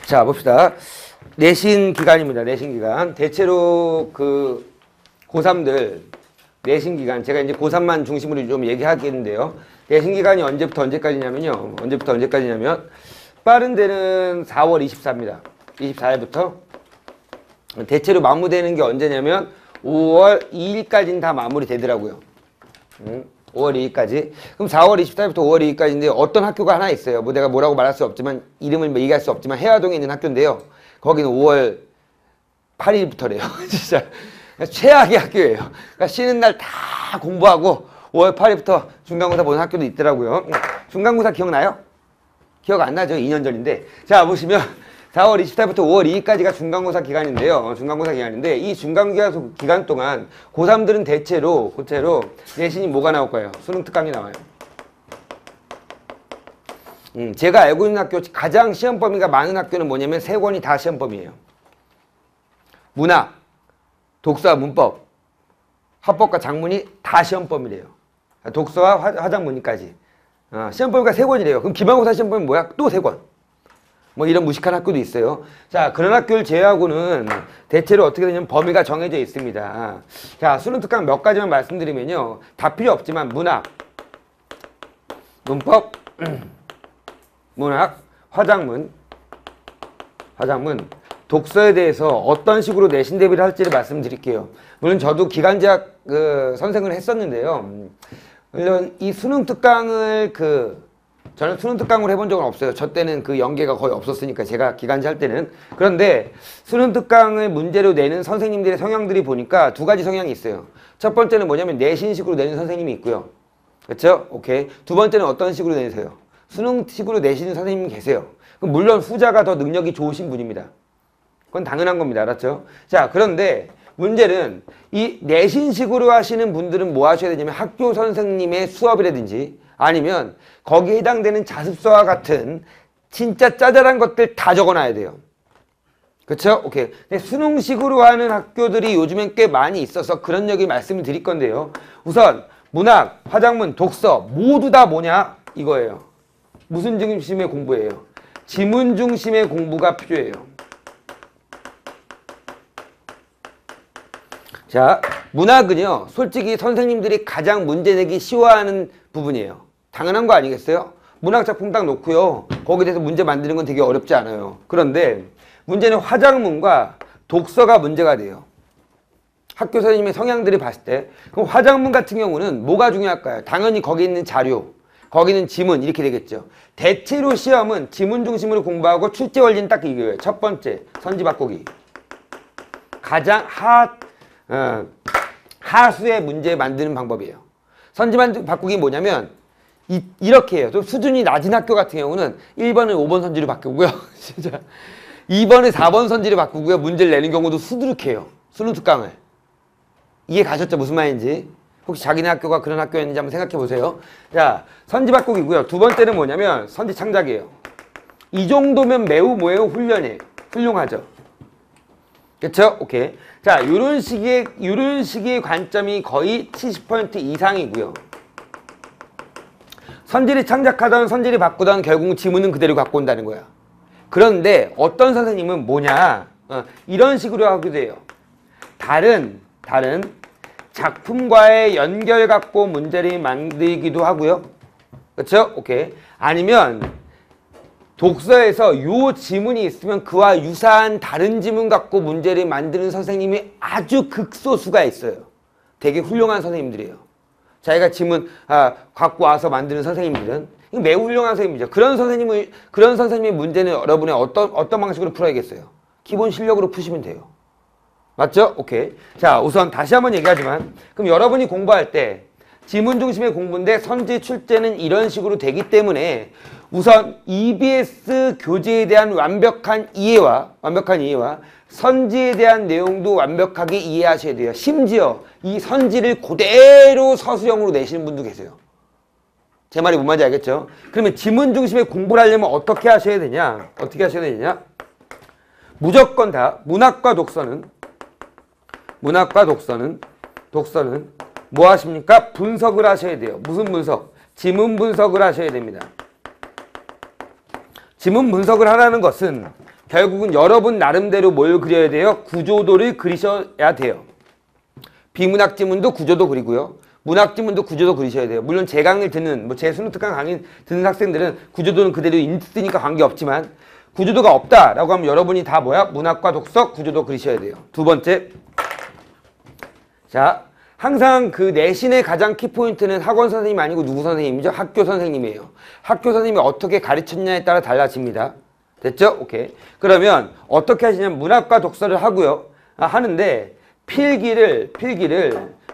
자, 봅시다. 내신 기간입니다. 내신 기간. 대체로 그 고3들 내신 기간, 제가 이제 고3만 중심으로 좀 얘기하겠는데요. 내신 기간이 언제부터 언제까지냐면요. 언제부터 언제까지냐면 빠른 데는 4월 24일입니다. 24일부터. 대체로 마무리되는 게 언제냐면 5월 2일까지는 다 마무리되더라고요. 5월 2일까지. 그럼 4월 24일부터 5월 2일까지인데 어떤 학교가 하나 있어요. 뭐 내가 뭐라고 말할 수 없지만 이름을 뭐 얘기할 수 없지만 해화동에 있는 학교인데요. 거기는 5월 8일부터래요. 진짜 최악의 학교예요. 그러니까 쉬는 날 다 공부하고 5월 8일부터 중간고사 보는 학교도 있더라고요. 중간고사 기억나요? 기억 안 나죠? 2년 전인데. 자, 보시면 4월 24일부터 5월 2일까지가 중간고사 기간인데요. 중간고사 기간인데 이 중간고사 기간 동안 고3들은 대체로 내신이 뭐가 나올 거예요? 수능 특강이 나와요. 제가 알고 있는 학교 가장 시험 범위가 많은 학교는 뭐냐면 세 권이 다 시험 범위예요. 문학, 독서와 문법, 화법과 작문이 다 시험 범위래요. 독서와 화작문까지. 시험 범위가 세 권이래요. 그럼 기말고사 시험 범위 뭐야? 또 세 권. 뭐 이런 무식한 학교도 있어요. 자, 그런 학교를 제외하고는 대체로 어떻게 되냐면 범위가 정해져 있습니다. 자, 수능 특강 몇 가지만 말씀드리면요. 다 필요 없지만 문학, 문법, 문학, 화작문, 독서에 대해서 어떤 식으로 내신 대비를 할지를 말씀드릴게요. 물론 저도 기간제학 선생을 했었는데요. 물론 이 수능 특강을 저는 수능 특강을 해본 적은 없어요. 저 때는 그 연계가 거의 없었으니까 제가 기간제 할 때는. 그런데 수능 특강을 문제로 내는 선생님들의 성향들이 보니까 두 가지 성향이 있어요. 첫 번째는 뭐냐면 내신식으로 내는 선생님이 있고요. 그렇죠? 오케이. 두 번째는 어떤 식으로 내세요? 수능식으로 내시는 선생님이 계세요. 그럼 물론 후자가 더 능력이 좋으신 분입니다. 그건 당연한 겁니다. 알았죠? 자, 그런데 문제는 이 내신식으로 하시는 분들은 뭐 하셔야 되냐면 학교 선생님의 수업이라든지 아니면 거기에 해당되는 자습서와 같은 진짜 짜잘한 것들 다 적어놔야 돼요. 그쵸? 오케이. 근데 수능식으로 하는 학교들이 요즘엔 꽤 많이 있어서 그런 얘기 말씀을 드릴 건데요. 우선 문학, 화작문, 독서 모두 다 뭐냐? 이거예요. 무슨 중심의 공부예요? 지문 중심의 공부가 필요해요. 자, 문학은요, 솔직히 선생님들이 가장 문제 내기 쉬워하는 부분이에요. 당연한 거 아니겠어요? 문학 작품 딱 놓고요. 거기에 대해서 문제 만드는 건 되게 어렵지 않아요. 그런데 문제는 화작문과 독서가 문제가 돼요. 학교 선생님의 성향들이 봤을 때. 그럼 화작문 같은 경우는 뭐가 중요할까요? 당연히 거기 있는 자료, 거기는 지문 이렇게 되겠죠. 대체로 시험은 지문 중심으로 공부하고 출제 원리는 딱 이거예요. 첫 번째, 선지 바꾸기. 가장 하수의 문제 만드는 방법이에요. 선지 바꾸기 뭐냐면 이렇게 해요. 좀 수준이 낮은 학교 같은 경우는 1번을 5번 선지로 바꾸고요. 진짜 2번을 4번 선지로 바꾸고요. 문제를 내는 경우도 수두룩해요. 수능 특강을. 이해 가셨죠? 무슨 말인지. 혹시 자기네 학교가 그런 학교였는지 한번 생각해 보세요. 자, 선지 바꾸기고요. 두 번째는 뭐냐면 선지 창작이에요. 이 정도면 매우 훈련이에요. 훌륭하죠. 그쵸? 오케이. 자, 요런 식의 관점이 거의 70% 이상이고요. 선지를 창작하던 선지를 바꾸던 결국은 지문은 그대로 갖고 온다는 거야. 그런데 어떤 선생님은 뭐냐? 이런 식으로 하기도 해요. 다른 작품과의 연결 갖고 문제를 만들기도 하고요. 그렇죠? 오케이. 아니면 독서에서 요 지문이 있으면 그와 유사한 다른 지문 갖고 문제를 만드는 선생님이 아주 극소수가 있어요. 되게 훌륭한 선생님들이에요. 자기가 지문 갖고 와서 만드는 선생님들은 이거 매우 훌륭한 선생님이죠. 그런 선생님의 문제는 여러분의 어떤 방식으로 풀어야겠어요? 기본 실력으로 푸시면 돼요. 맞죠? 오케이. 자, 우선 다시 한번 얘기하지만 그럼 여러분이 공부할 때 지문 중심의 공부인데 선지 출제는 이런 식으로 되기 때문에 우선 EBS 교재에 대한 완벽한 이해와 선지에 대한 내용도 완벽하게 이해하셔야 돼요. 심지어 이 선지를 그대로 서술형으로 내시는 분도 계세요. 제 말이 뭔 말인지 알겠죠? 그러면 지문 중심의 공부를 하려면 어떻게 하셔야 되냐? 무조건 다 문학과 독서는 뭐 하십니까? 분석을 하셔야 돼요. 무슨 분석? 지문 분석을 하셔야 됩니다. 지문 분석을 하라는 것은 결국은 여러분 나름대로 뭘 그려야 돼요? 구조도를 그리셔야 돼요. 비문학지문도 구조도 그리고요. 문학지문도 구조도 그리셔야 돼요. 물론 제 강의를 듣는, 제 수능특강 강의 듣는 학생들은 구조도는 그대로 있으니까 관계없지만 구조도가 없다라고 하면 여러분이 다 뭐야? 문학과 독서, 구조도 그리셔야 돼요. 두 번째. 자, 항상 그 내신의 가장 키포인트는 학원 선생님 아니고 누구 선생님이죠? 학교 선생님이에요. 학교 선생님이 어떻게 가르쳤냐에 따라 달라집니다. 됐죠? 오케이. 그러면 어떻게 하시냐면 문학과 독서를 하고요. 하는데 필기를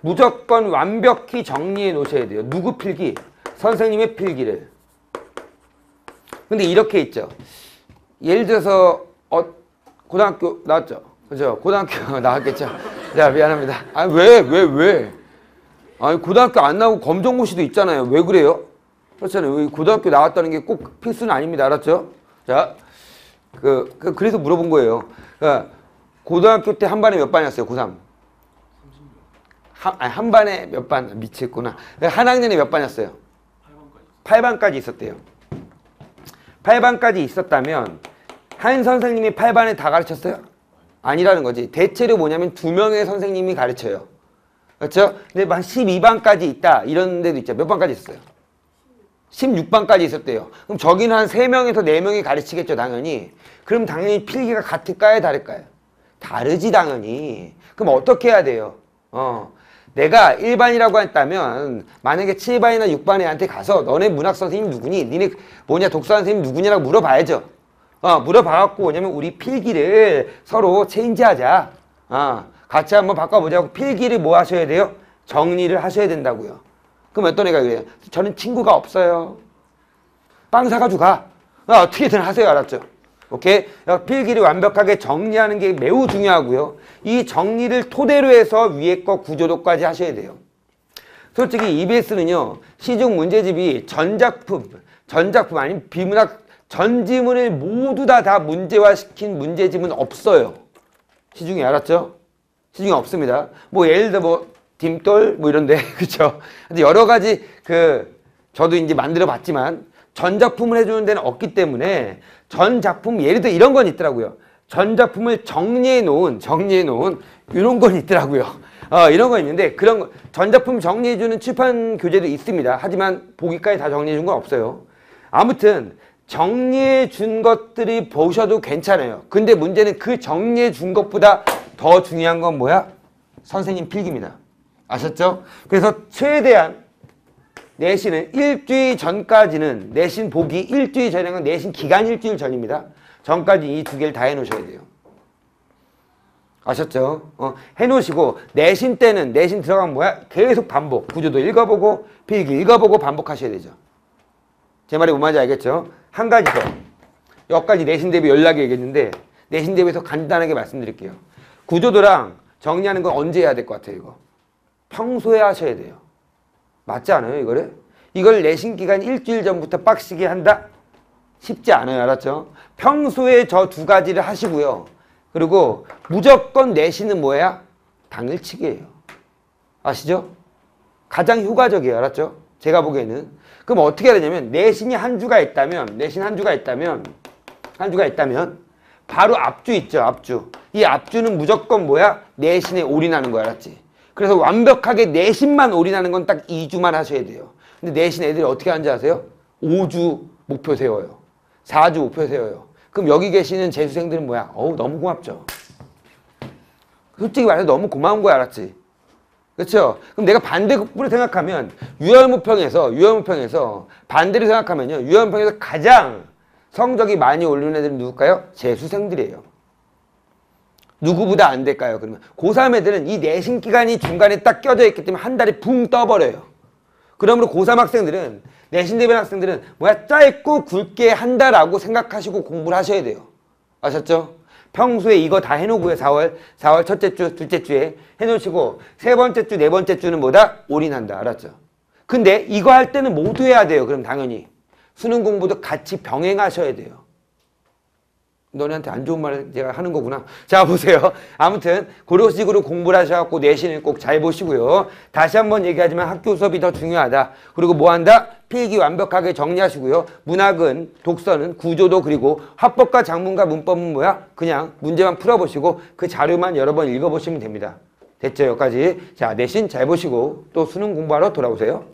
무조건 완벽히 정리해 놓으셔야 돼요. 누구 필기? 선생님의 필기를. 근데 이렇게 있죠. 예를 들어서 고등학교 나왔죠. 그죠? 고등학교 나왔겠죠. 자, 미안합니다. 아니 왜? 아니 고등학교 안 나오고 검정고시도 있잖아요. 왜 그래요? 그렇잖아요. 고등학교 나왔다는 게 꼭 필수는 아닙니다. 알았죠? 자, 그래서 물어본 거예요. 그러니까 고등학교 때 한 반에 몇 반이었어요? 고3. 한 반에 몇 반? 미치겠구나. 한 학년에 몇 반이었어요? 8반까지 있었대요. 8반까지 있었다면 한 선생님이 8반에 다 가르쳤어요? 아니라는 거지. 대체로 뭐냐면 2명의 선생님이 가르쳐요. 그렇죠? 근데 한 12반까지 있다 이런 데도 있죠. 몇 반까지 있었어요? 16반까지 있었대요. 그럼 저기는 한 3명에서 4명이 가르치겠죠, 당연히. 그럼 당연히 필기가 같을까요, 다를까요? 다르지, 당연히. 그럼 어떻게 해야 돼요? 내가 1반이라고 했다면 만약에 7반이나 6반 애한테 가서 너네 문학 선생님 누구니? 니네 뭐냐 독서 선생님 누구냐라고 물어봐야죠. 물어봐갖고 뭐냐면 우리 필기를 서로 체인지하자. 같이 한번 바꿔보자고 필기를 뭐 하셔야 돼요? 정리를 하셔야 된다고요. 그럼 어떤 애가 그래요? 저는 친구가 없어요. 빵 사가지고 가. 어떻게든 하세요. 알았죠? 오케이? 필기를 완벽하게 정리하는 게 매우 중요하고요. 이 정리를 토대로 해서 위에 거 구조도까지 하셔야 돼요. 솔직히 EBS는요. 시중 문제집이 전작품 아니면 비문학 전지문을 모두 다 문제화시킨 문제집은 없어요. 시중에. 알았죠? 시중에 없습니다. 뭐 예를 들어 딤돌 이런데 그쵸? 근데 여러 가지 저도 이제 만들어 봤지만 전작품을 해주는 데는 없기 때문에 전작품 예를 들어 이런 건 있더라고요. 전작품을 정리해 놓은 이런 건 있더라고요. 이런 거 있는데 그런 거 전작품 정리해 주는 출판 교재도 있습니다. 하지만 보기까지 다 정리해 준 건 없어요. 아무튼 정리해 준 것들이 보셔도 괜찮아요. 근데 문제는 그 정리해 준 것보다 더 중요한 건 뭐야? 선생님 필기입니다. 아셨죠? 그래서 최대한 내신은 일주일 전까지는 내신 보기 일주일 전이라는 건 내신 기간 일주일 전입니다. 전까지 이 두 개를 다 해놓으셔야 돼요. 아셨죠? 해놓으시고 내신 때는 내신 들어가면 뭐야? 계속 반복. 구조도 읽어보고 필기 읽어보고 반복하셔야 되죠. 제 말이 뭔 말인지 알겠죠? 한 가지 더. 여기까지 내신 대비 연락이 얘기했는데 내신 대비에서 간단하게 말씀드릴게요. 구조도랑 정리하는 건 언제 해야 될 것 같아요? 이거 평소에 하셔야 돼요. 맞지 않아요? 이걸 내신 기간 일주일 전부터 빡시게 한다? 쉽지 않아요. 알았죠? 평소에 저 두 가지를 하시고요. 그리고 무조건 내신은 뭐야? 당일치기예요. 아시죠? 가장 효과적이에요. 알았죠? 제가 보기에는. 그럼 어떻게 해야 되냐면 내신이 한 주가 있다면 바로 앞주 있죠. 앞주. 이 앞주는 무조건 뭐야? 내신에 올인하는 거야. 알았지? 그래서 완벽하게 내신만 올인하는 건 딱 2주만 하셔야 돼요. 근데 내신 애들이 어떻게 하는지 아세요? 5주 목표 세워요. 4주 목표 세워요. 그럼 여기 계시는 재수생들은 뭐야? 너무 고맙죠. 솔직히 말해서 너무 고마운 거야. 알았지? 그렇죠? 그럼 내가 반대로 생각하면 유혈무평에서 반대로 생각하면요. 유혈무평에서 가장 성적이 많이 오르는 애들은 누굴까요? 재수생들이에요. 누구보다 안 될까요? 그러면 고3 애들은 이 내신 기간이 중간에 딱 껴져 있기 때문에 한 달에 붕 떠버려요. 그러므로 고3 학생들은 내신 대비하는 학생들은 뭐야? 짧고 굵게 한다라고 생각하시고 공부를 하셔야 돼요. 아셨죠? 평소에 이거 다 해놓고요. 4월 첫째 주, 둘째 주에 해놓으시고 세 번째 주, 네 번째 주는 뭐다? 올인한다. 알았죠? 근데 이거 할 때는 모두 해야 돼요. 그럼 당연히 수능 공부도 같이 병행하셔야 돼요. 너네한테 안 좋은 말을 제가 하는 거구나. 자, 보세요. 아무튼 그런 식으로 공부를 하셔갖고 내신을 꼭 잘 보시고요. 다시 한번 얘기하지만 학교 수업이 더 중요하다. 그리고 뭐 한다? 필기 완벽하게 정리하시고요. 문학은, 독서는 구조도 그리고 화법과 작문과 문법은 뭐야? 그냥 문제만 풀어보시고 그 자료만 여러 번 읽어보시면 됩니다. 됐죠? 여기까지. 자, 내신 잘 보시고 또 수능 공부하러 돌아오세요.